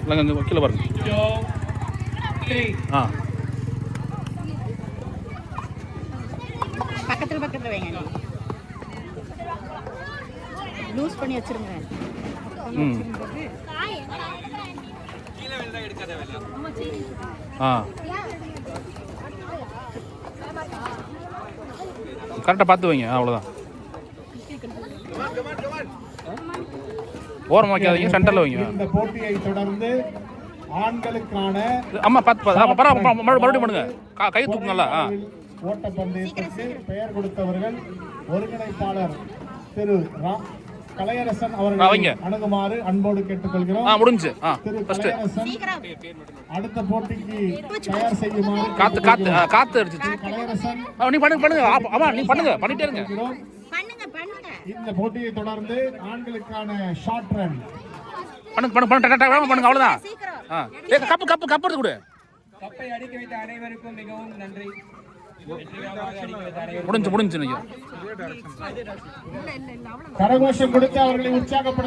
இல்லைங்க கீழே பாருங்க. ஆ பக்கத்துல பக்கத்துல வைங்க. லூஸ் பண்ணி வச்சிருங்க. ஆ கரெக்டாக பார்த்து வைங்க. அவ்வளோதான். ஓரம் வைக்காதீங்க, சென்டரில் வைங்க. இந்த போட்டியை தொடர்ந்து ஆண்களுக்கான அம்மா பார்த்து மறுபடியும் பண்ணுங்க. கை தூக்குங்களா? ஓட்டப்பந்தயத்திற்கு பெயர் கொடுத்தவர்கள் ஒருங்கிணைப்பாளர் திரு கலையரசன் அவர்களை அணுகுமாறு அன்போடு கேட்டுக்கொள்கிறோம். முடிஞ்சு. திரு கலையரசன் அடுத்த போட்டிக்கு தயார் செய்யுமாறு காத்து அடிச்சு. கலையரசன் நீ பண்ணுங்க. ஆமா நீ பண்ணுங்க, பண்ணிட்டே இருங்க. இந்த போட்டியை தொடர்ந்து ஆண்களுக்கான ஷார்ட் ரன் பண்ணுங்க. அவ்வளவுதான். கப்பு எடுத்து கொடு. கப்பை அடிக்க வைத்த அனைவருக்கும் மிகவும் நன்றி. முடிஞ்சு. கரகோஷம் கொடுத்து அவர்களை உற்சாகப்படுத்த